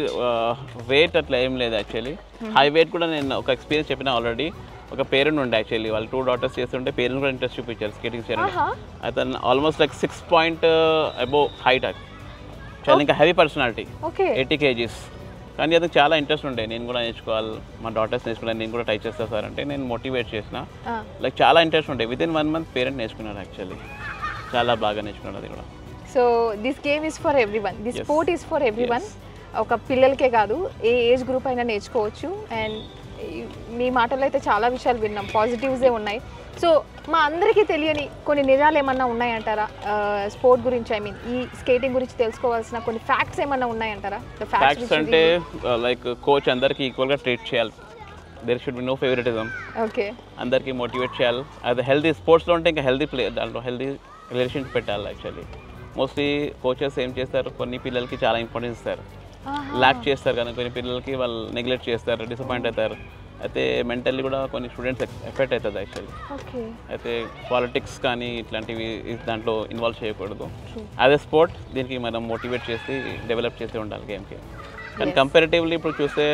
వెయిట్ అట్లా ఏం లేదు యాక్చువల్లీ. హై వెయిట్ కూడా నేను ఒక ఎక్స్పీరియన్స్ చెప్పిన ఆల్రెడీ. ఒక పేరెంట్ ఉండే యాక్చువల్లీ, వాళ్ళు 2 daughters చేస్తుంటే పేరెంట్స్ కూడా ఇంట్రెస్ట్ చూపించారు స్కేటింగ్ చేయడానికి. అతను almost like 6 point above height, చాలా ఇంకా హెవీ పర్సనాలిటీ, 80 kgs. కానీ అతనికి చాలా ఇంట్రెస్ట్ ఉండే, నేను కూడా నేర్చుకోవాలి, మా డాటర్స్ నేర్చుకోవాలి, నేను కూడా ట్రై చేస్తా సార్ అంటే నేను మోటివేట్ చేసిన. లైక్ చాలా ఇంట్రెస్ట్ ఉండే. విత్ ఇన్ 1 month పేరెంట్ నేర్చుకున్నారు యాక్చువల్లీ, చాలా బాగా నేర్చుకున్నారు అది కూడా. So this game is for everyone, this sport is for everyone. ఒక పిల్లలకే కాదు, ఏ ఏజ్ గ్రూప్ అయినా నేర్చుకోవచ్చు. అండ్ మీ మాటల్లో అయితే చాలా విషయాలు విన్నాం, పాజిటివ్సే ఉన్నాయి. సో మా అందరికీ తెలియని కొన్ని నిజాలు ఏమన్నా ఉన్నాయంటారా స్పోర్ట్ గురించి? ఐ మీన్ ఈ స్కేటింగ్ గురించి తెలుసుకోవాల్సిన కొన్ని ఫ్యాక్ట్స్ ఏమన్నా ఉన్నాయంటారా? ఫ్యాక్ట్స్ అంటే లైక్ కోచ్ అందరికీ ఈక్వల్గా ట్రీట్ చేయాలి, there should be no favouritism. Okay, అందరికీ మోటివేట్ చేయాలి. అది హెల్తీ స్పోర్ట్స్లో ఉంటే ఇంకా హెల్తీ ప్లే, దాంట్లో హెల్తీ రిలేషన్స్ పెట్టాలి యాక్చువల్లీ. మోస్ట్లీ కోచెస్ ఏం చేస్తారు, కొన్ని పిల్లలకి చాలా ఇంపార్టెన్స్ ఇస్తారు, ల్యాక్ చేస్తారు, కానీ కొన్ని పిల్లలకి వాళ్ళు నెగ్లెక్ట్ చేస్తారు, డిసప్పాయింట్ అవుతారు. అయితే మెంటల్లీ కూడా కొన్ని స్టూడెంట్స్ ఎఫెక్ట్ అవుతుంది యాక్చువల్లీ. అయితే పాలిటిక్స్ కానీ ఇట్లాంటివి దాంట్లో ఇన్వాల్వ్ చేయకూడదు. యాజ్ ఎ స్పోర్ట్ దీనికి మనం మోటివేట్ చేసి డెవలప్ చేసి ఉండాలి గేమ్కి. కానీ కంపారిటివ్లీ ఇప్పుడు చూస్తే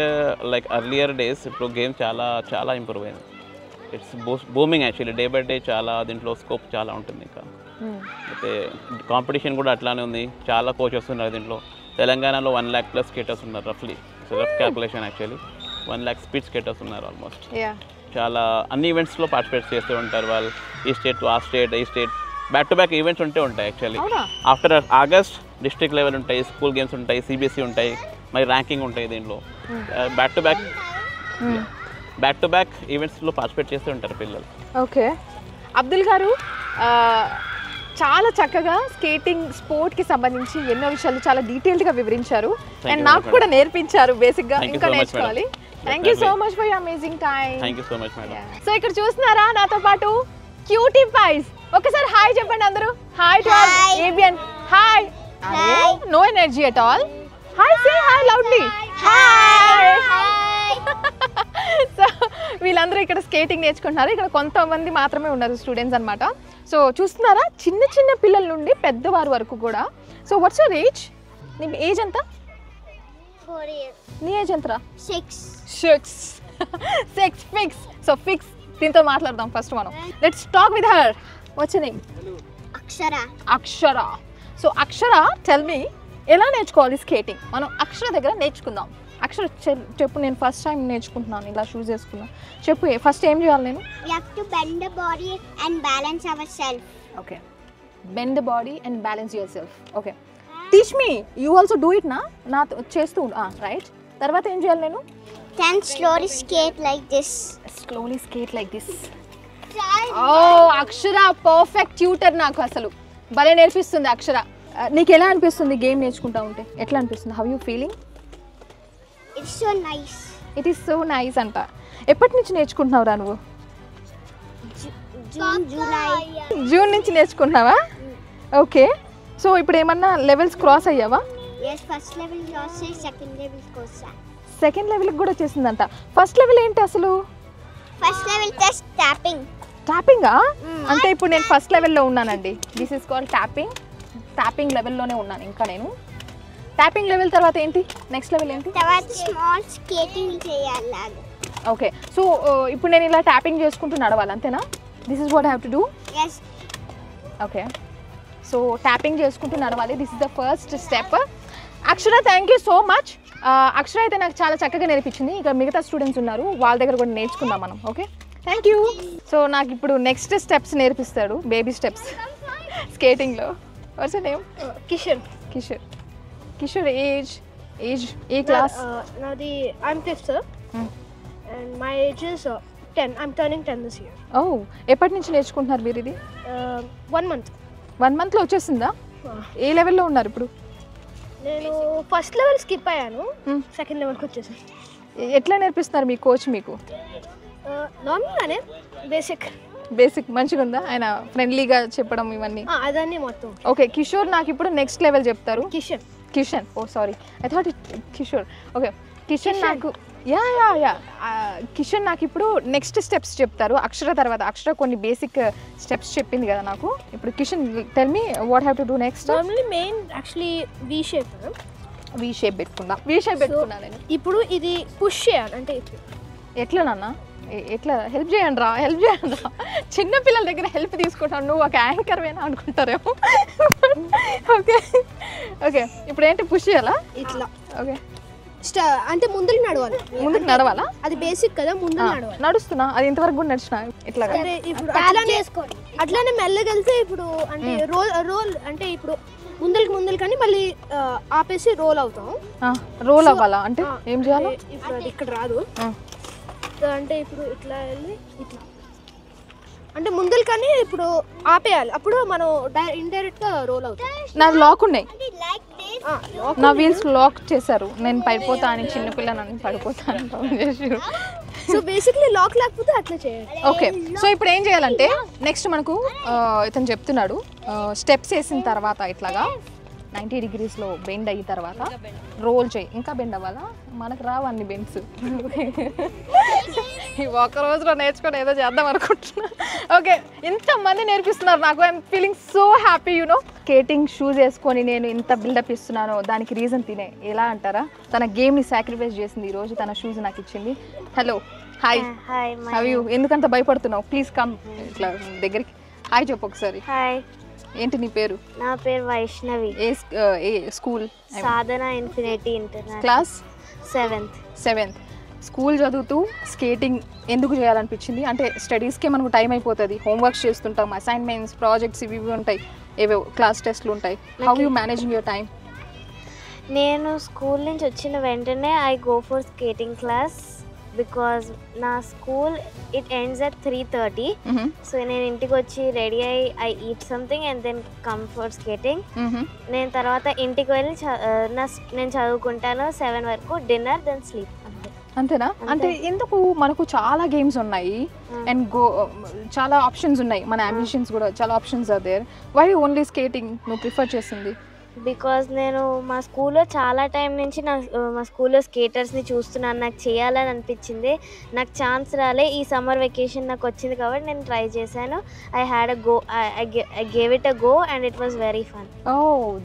లైక్ అర్లియర్ డేస్, ఇప్పుడు గేమ్ చాలా చాలా ఇంప్రూవ్ అయింది. It's booming actually, day by day చాలా దీంట్లో స్కోప్ చాలా ఉంటుంది ఇంకా. అయితే కాంపిటీషన్ కూడా అట్లానే ఉంది, చాలా కోచెస్ ఉన్నారు దీంట్లో. తెలంగాణలో 1 lakh+ స్కేటర్స్ ఉన్నారు రఫ్లీ, rough calculation actually. 1 lakh speed skaters ఉన్నారు ఆల్మోస్ట్. చాలా అన్ని ఈవెంట్స్లో పార్టిసిపేట్ చేస్తూ ఉంటారు వాళ్ళు, ఈ స్టేట్ ఆ స్టేట్ ఈ state, back to back events ఉంటాయి actually. After August district level ఉంటాయి, స్కూల్ గేమ్స్ ఉంటాయి, CBSE ఉంటాయి, మరి ర్యాంకింగ్ ఉంటాయి దీంట్లో. బ్యాక్ టు బ్యాక్ ఈవెంట్స్లో పార్టిసిపేట్ చేస్తూ ఉంటారు పిల్లలు. ఓకే, అబ్దుల్ గారు చాలా చక్కగా స్కేటింగ్ స్పోర్ట్కి సంబంధించి ఎన్నో విషయాలు చాలా డీటెయిల్డ్గా వివరించారు. అండ్ నాకు కూడా నేర్పించారు బేసిక్గా, ఇంకా నేర్చుకోవాలి. Thank you so much for your amazing time. Thank you so much madam. So ఇక్కడ చూస్తున్నారా నాతో పాటు క్యూటీ పైస్, ఒకసారి హాయ్ చెప్పండి అందరూ. Hi to all ABN. Hi. No energy at all. Hi, say hi loudly. Hi. So వీళ్ళందరూ ఇక్కడ skating నేర్చుకుంటున్నారు. ఇక్కడ కొంతమంది మాత్రమే ఉన్నారు స్టూడెంట్స్ అనమాట. సో చూస్తున్నారా, చిన్న చిన్న పిల్లల నుండి పెద్దవారు వరకు కూడా. So what's your age? నీ ఏజ్ ఎంత? 4 years. నీ ఏజ్ ఎంత? 6 ఫిక్స్. సో ఫిక్స్ దీంతో మాట్లాడదాం ఫస్ట్ మనం. Let's talk with her. Watts your name? Akshara. So Akshara, tell me, ఎలా నేర్చుకోవాలి స్కేటింగ్? మనం అక్షర దగ్గర నేర్చుకుందాం. అక్షర చెప్పు, నేను ఫస్ట్ టైం నేర్చుకుంటున్నాను, ఇలా షూస్ వేసుకున్నాను, చెప్పు ఫస్ట్ ఏం చేయాలి నేను? We have to bend the body and balance ourselves. Okay, bend the body and balance yourself. Okay, teach me, you also do it na చేస్తూ right? తర్వాత ఏం చేయాలి నేను? Then slowly skate like this. Oh, Akshara perfect tutor నాకు అసలు భలే నేర్పిస్తుంది అక్షర. నీకు ఎలా అనిపిస్తుంది గేమ్ నేర్చుకుంటా ఉంటే? ఎట్లా అనిపిస్తుంది? How you feeling? It's so nice. It is so nice అంట. ఎప్పటి నుంచి నేర్చుకుంటున్నావురా నువ్వు? జూన్ నుంచి నేర్చుకుంటున్నావా? ఓకే, సో ఇప్పుడు ఏమన్నా లెవెల్స్ క్రాస్ అయ్యావా? Yes, first level cross, second level cross. Second లెవెల్కి కూడా వచ్చేసిందంట. ఫస్ట్ లెవెల్ ఏంటి అసలు? First level just tapping. ట్యాపింగా? అంటే ఇప్పుడు నేను ఫస్ట్ లెవెల్లో ఉన్నానండి. దిస్ ఈస్ కాల్డ్ ట్యాపింగ్ లెవెల్లోనే ఉన్నాను ఇంకా నేను. ట్యాపింగ్ లెవెల్ తర్వాత ఏంటి? నెక్స్ట్ లెవెల్ ఏంటి? తర్వాత స్మాల్ స్కేటింగ్ చేయాలి. ఓకే, సో ఇప్పుడు నేను ఇలా ట్యాపింగ్ చేసుకుంటూ నడవాలి అంతేనా? This is what I have to do? yes. Okay, so tapping చేసుకుంటూ నడవాలి. This is the first step. Akshara, thank you so much. Akshara అయితే నాకు చాలా చక్కగా నేర్పించింది. ఇక మిగతా స్టూడెంట్స్ ఉన్నారు, వాళ్ళ దగ్గర కూడా నేర్చుకుందాం మనం. Okay, thank you. సో నాకు ఇప్పుడు నెక్స్ట్ స్టెప్స్ నేర్పిస్తాడు, బేబీ స్టెప్స్ స్కేటింగ్లో. What's your name? Kishore, age ఏ class? I'm 5th, sir. And my age is 10. I'm turning 10 this year. ఓ, ఎప్పటి నుంచి నేర్చుకుంటున్నారు మీరు ఇది? 1 month. 1 monthలో వచ్చేసిందా? ఏ లెవెల్లో ఉన్నారు ఇప్పుడు? నేను ఫస్ట్ లెవెల్ స్కిప్ అయ్యాను, సెకండ్ లెవెల్కి ఎట్లా నేర్పిస్తున్నారు మీ కోచ్ మీకు? నార్మల్గానే బేసిక్. బేసిక్ మంచిగా ఉందా ఆయన ఫ్రెండ్లీగా చెప్పడం ఇవన్నీ? అదన్నీ మొత్తం. ఓకే, కిషోర్ నాకు ఇప్పుడు నెక్స్ట్ లెవెల్ చెప్తారు. Kishan oh sorry, I thought Kishore. Okay, Kishan నాకు యా కిషన్ నాకు ఇప్పుడు నెక్స్ట్ స్టెప్స్ చెప్తారు. అక్షర తర్వాత అక్షర కొన్ని బేసిక్ స్టెప్స్ చెప్పింది కదా నాకు. ఇప్పుడు Kishan tell me what have to do next. Normally main actually V shape పెట్టుకున్నా నేను. ఇప్పుడు ఇది పుష్ చేయాలి. అంటే ఎట్లా నాన్న, ఎట్లా హెల్ప్ చేయండి రా చిన్న పిల్లల దగ్గర హెల్ప్ తీసుకుంటాను, నువ్వు ఒక యాంకర్ వేనా అనుకుంటారేమో. ఓకే ఓకే, ఇప్పుడు ఏంటి పుష్ చేయాలా ఇట్లా? ఓకే, అంటే ముందుకు నడవాలా? అది బేసిక్ కదా, ముందుకు నడవాలి. నడుస్తున్నా, అది ఇంతవరకు కూడా నడిచిన ఇట్లా. అంటే ఇప్పుడు అట్లానే మెల్లగా వెళ్తే ఇప్పుడు అంటే రోల్ అంటే ఇప్పుడు ముందుకు కానీ మళ్ళీ ఆపేసి రోల్ అవుతాం. రోల్ అవ్వాలా అంటే ఏం చేయాలి? ఇప్పుడు అది ఇక్కడ రాదు. అంటే ఇప్పుడు ఇట్లా వెళ్ళి ఇట్లా అంటే ముందుకు కానీ ఇప్పుడు ఆపేయాలి. అప్పుడు మనం ఇండైరెక్ట్ గా రోల్ అవుతాం. నా లాక్ ఉన్నాయి, నా వీల్స్ లాక్ చేశారు. నేను పడిపోతా అని, చిన్నపిల్లని పడిపోతా అని చేసారు. సో బేసిక్లీ లాక్ లేకపోతే అట్లా చేయాలి. ఓకే, సో ఇప్పుడు ఏం చేయాలంటే నెక్స్ట్ మనకు ఇతను చెప్తున్నాడు, స్టెప్స్ వేసిన తర్వాత ఇట్లాగా 90 degreesలో బెండ్ అయిన తర్వాత రోల్ చేయి. ఇంకా బెండ్ అవ్వాలా? మనకు రావు అన్ని బెండ్స్. ఈ ఒక్క రోజులో నేర్చుకొని ఏదో చేద్దాం అనుకుంటున్నా. ఓకే, ఇంతమంది నేర్పిస్తున్నారు నాకు. I'm feeling so happy you know. Skating shoes వేసుకొని నేను ఇంత బిల్డప్ ఇస్తున్నాను, దానికి రీజన్ తినే. ఎలా అంటారా, తన గేమ్ని సాక్రిఫైస్ చేసింది ఈరోజు, తన షూస్ నాకు ఇచ్చింది. Hello, hi, how you? ఎందుకంత భయపడుతున్నావు? ప్లీజ్ కమ్ ఇట్లా దగ్గరికి. హాయ్ చెప్పు ఒకసారి. హాయ్, ఏంటి నీ పేరు? నా పేరు వైష్ణవి. ఏ school? Sadhana infinity international. Class 7th. School చదువుతూ స్కేటింగ్ ఎందుకు చేయాలనిపించింది? అంటే స్టడీస్కే మనకు టైం అయిపోతుంది, హోంవర్క్స్ చేస్తుంటాం, అసైన్మెంట్స్, ప్రాజెక్ట్స్ ఇవి ఉంటాయి, ఏవో క్లాస్ టెస్ట్లు ఉంటాయి. How you managing your time? నేను స్కూల్ నుంచి వచ్చిన వెంటనే I go for skating class because నా school it ends at 3:30. So నేను ఇంటికి వచ్చి రెడీ అయ్యి I eat something and then come for skating. నేను తర్వాత ఇంటికి వెళ్ళి నేను చదువుకుంటాను 7 వరకు, డిన్నర్, దెన్ స్లీప్. అంతేనా? అంటే ఎందుకు మనకు చాలా గేమ్స్ ఉన్నాయి అండ్ చాలా ఆప్షన్స్ ఉన్నాయి, మన అంబిషన్స్ కూడా చాలా options are there. Why only skating నువ్వు ప్రిఫర్ చేసింది? బికాజ్ నేను మా స్కూల్లో చాలా టైం నుంచి మా స్కూల్లో స్కేటర్స్ని చూస్తున్నాను, నాకు చేయాలని అనిపించింది. నాకు ఛాన్స్ రాలే, ఈ సమ్మర్ వెకేషన్ నాకు వచ్చింది కాబట్టి నేను ట్రై చేశాను. I had a go, I gave it a go and it was very fun. Oh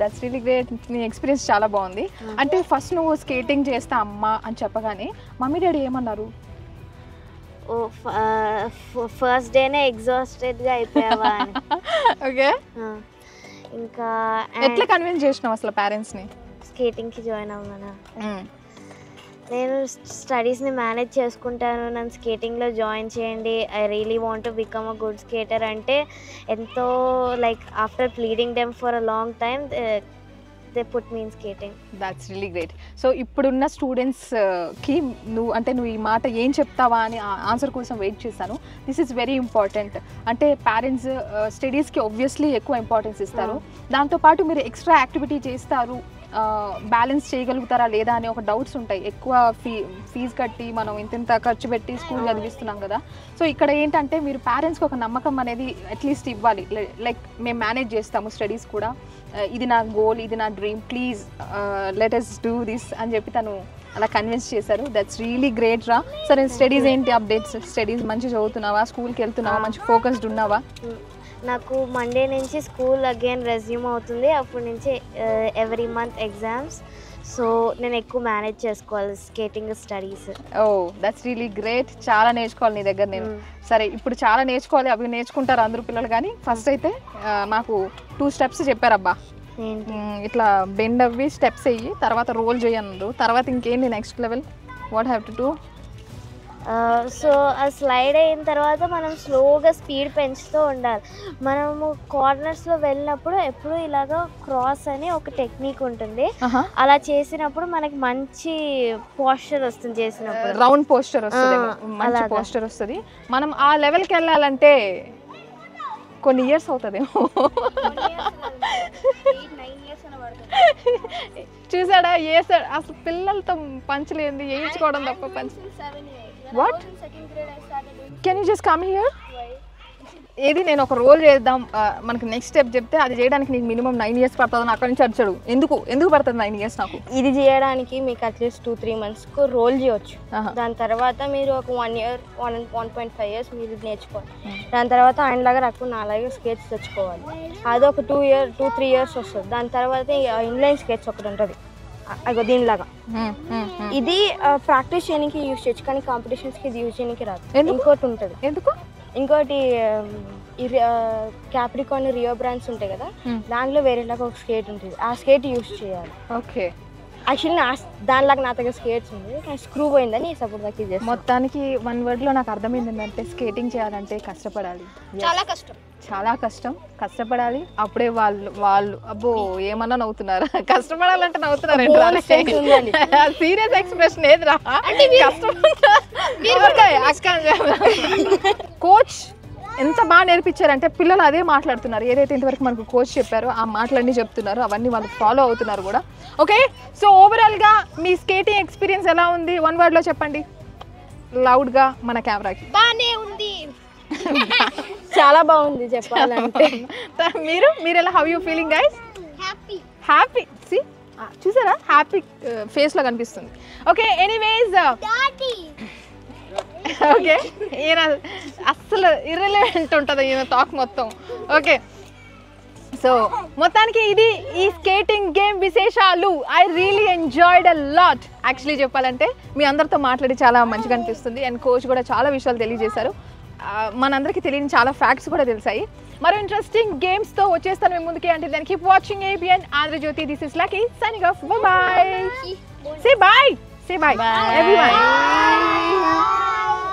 that's really great. నీ ఎక్స్పీరియన్స్ చాలా బాగుంది. అంటే ఫస్ట్ నువ్వు స్కేటింగ్ చేస్తా అమ్మా అని చెప్పగానే మమ్మీ డాడీ ఏమన్నారు? ఫస్ట్ డేనే ఎగ్జాస్టెడ్గా అయిపోయావా అని. ఓకే, ఇంకా ఎట్లా కన్విన్స్ చేసినావు అసలు పేరెంట్స్ని స్కేటింగ్కి జాయిన్ అవ్వమన్నా? నేను స్టడీస్ని మేనేజ్ చేసుకుంటాను, నన్ను స్కేటింగ్లో జాయిన్ చేయండి, I really want to become a good skater అంటే ఎంతో like after pleading them for a long time they put me in skating. That's really great. So ఇప్పుడున్న స్టూడెంట్స్కి నువ్వు ఈ మాట ఏం చెప్తావా అని ఆన్సర్ కోసం వెయిట్ చేశాను. This is very important. అంటే పేరెంట్స్ స్టడీస్కి ఆబ్వియస్లీ ఎక్కువ ఇంపార్టెన్స్ ఇస్తారు, దాంతోపాటు మీరు ఎక్స్ట్రా యాక్టివిటీ చేస్తారు, బ్యాలెన్స్ చేయగలుగుతారా లేదా అని ఒక డౌట్స్ ఉంటాయి. ఎక్కువ ఫీజు కట్టి మనం ఇంత ఖర్చు పెట్టి స్కూల్ చదివిస్తున్నాం కదా. సో ఇక్కడ ఏంటంటే మీరు పేరెంట్స్కి ఒక నమ్మకం అనేది అట్లీస్ట్ ఇవ్వాలి. లైక్ మేము మేనేజ్ చేస్తాము స్టడీస్ కూడా, ఇది నా గోల్, ఇది నా dream, please let us do this అని చెప్పి తను అలా కన్విన్స్ చేశారు. దట్స్ రియలీ గ్రేట్ రా. సరే స్టడీస్ ఏంటి అప్డేట్స్? స్టడీస్ మంచిగా చదువుతున్నావా? స్కూల్కి వెళ్తున్నావా? మంచి ఫోకస్డ్ ఉన్నావా? నాకు మండే నుంచి స్కూల్ అగైన్ రెజ్యూమ్ అవుతుంది, అప్పటి నుంచి ఎవ్రీ మంత్ ఎగ్జామ్స్. సో నేను ఎక్కువ మేనేజ్ చేసుకోవాలి skating studies. Oh that's really great. చాలా నేర్చుకోవాలి నీ దగ్గర నేను. సరే ఇప్పుడు చాలా నేర్చుకోవాలి, అవి నేర్చుకుంటారు అందరూ పిల్లలు, కానీ ఫస్ట్ అయితే నాకు 2 steps చెప్పారబ్బా. ఇట్లా బెండ్ అవ్వి స్టెప్స్ అయ్యి తర్వాత రోల్ చేయన్నారు, తర్వాత ఇంకేంటి next level? What have to do? So ఆ స్లైడ్ అయిన తర్వాత మనం స్లోగా స్పీడ్ పెంచుతూ ఉండాలి. మనము కార్నర్స్లో వెళ్ళినప్పుడు ఎప్పుడు ఇలాగ క్రాస్ అని ఒక టెక్నిక్ ఉంటుంది, అలా చేసినప్పుడు మనకి మంచి పోస్చర్ వస్తుంది. చేసినప్పుడు రౌండ్ పోస్చర్ వస్తుంది, మంచి పోస్చర్ వస్తుంది. మనం ఆ లెవెల్కి వెళ్ళాలంటే కొన్ని ఇయర్స్ అవుతుందేమో. చూసాడా వేసాడు అసలు, పిల్లలతో పంచలేంది వేయించుకోవడం తప్ప పంచ. What? Can you just come here? ఏది నేను ఒక రోల్ చేద్దాం మనకి నెక్స్ట్ స్టెప్ చెప్తే అది చేయడానికి నీకు మినిమం 9 years పడుతుంది అక్కడి నుంచి అడిచాడు ఎందుకు పడుతుంది 9 years నాకు ఇది చేయడానికి మీకు అట్లీస్ట్ 2-3 months రోల్ చేయొచ్చు. దాని తర్వాత మీరు ఒక 1 year 1.5 years మీరు నేర్చుకోవాలి. దాని తర్వాత ఆయనలాగా రాకుండా నాలాగే స్కెచ్ తెచ్చుకోవాలి. అది ఒక 2-3 years వస్తుంది. దాని తర్వాత ఇన్లైన్ స్కెచ్ ఒకటి ఉంటుంది అగో దీనిలాగా. ఇది ప్రాక్టీస్ చేయడానికి యూజ్ చేయొచ్చు కానీ కాంపిటీషన్స్కి ఇది యూజ్ చేయడానికి రాదు. ఇంకోటి ఉంటుంది. ఇంకోటి క్యాప్రికాన్ రియో బ్రాండ్స్ ఉంటాయి కదా, దాంట్లో వేరేలాగా ఒక స్కేట్ ఉంటుంది. ఆ స్కేట్ యూజ్ చేయాలి. ఓకే, యాక్చువల్లీ దానిలాగా నా దగ్గర స్కేట్స్ ఉంది కానీ స్క్రూ పోయిందని సపోర్ట్ దాకా ఇది. మొత్తానికి 1 word లో నాకు అర్థమైంది ఏంటంటే స్కేటింగ్ చేయాలంటే కష్టపడాలి, చాలా కష్టం, కష్టపడాలి. అప్పుడే వాళ్ళు అబ్బో ఏమన్నా నవ్వుతున్నారు, కష్టపడాలంటే నవ్వుతున్నారు. సీరియస్ ఎక్స్ప్రెషన్ ఏదిరా? కోచ్ ఎంత బాగా నేర్పించారంటే పిల్లలు అదే మాట్లాడుతున్నారు. ఏదైతే ఇంతవరకు మనకు కోచ్ చెప్పారో ఆ మాటలన్నీ చెప్తున్నారు, అవన్నీ వాళ్ళు ఫాలో అవుతున్నారు కూడా. ఓకే, సో ఓవరాల్గా మీ స్కేటింగ్ ఎక్స్పీరియన్స్ ఎలా ఉంది? 1 word లో చెప్పండి లౌడ్గా మన కెమెరాకి. బానే ఉంది, చాలా బాగుంది చెప్పాలంటే. మీరు ఎలా, how you feeling guys? Happy see చూసారా, హ్యాపీ ఫేస్లో కనిపిస్తుంది. ఓకే, ఎనీవేస్ ఓకే, ఈయన అస్సలు ఇర్రెలెవెంట్ ఉంటుంది ఈయన టాక్ మొత్తం. ఓకే, సో మొత్తానికి ఇది ఈ స్కేటింగ్ గేమ్ విశేషాలు. I really enjoyed a lot. Actually చెప్పాలంటే మీ అందరితో మాట్లాడి చాలా మంచిగా అనిపిస్తుంది. అండ్ కోచ్ కూడా చాలా విషయాలు తెలియజేశారు. మనందరికీ తెలియని చాలా ఫ్యాక్ట్స్ కూడా తెలిసాయి. మరో ఇంట్రెస్టింగ్ గేమ్స్తో వచ్చేస్తాను మేము ముందుకి. అంటే దాన్ని keep watching ABN Andhrajyothi. This is lucky signing off. Bye. Say bye. Say bye. Everyone.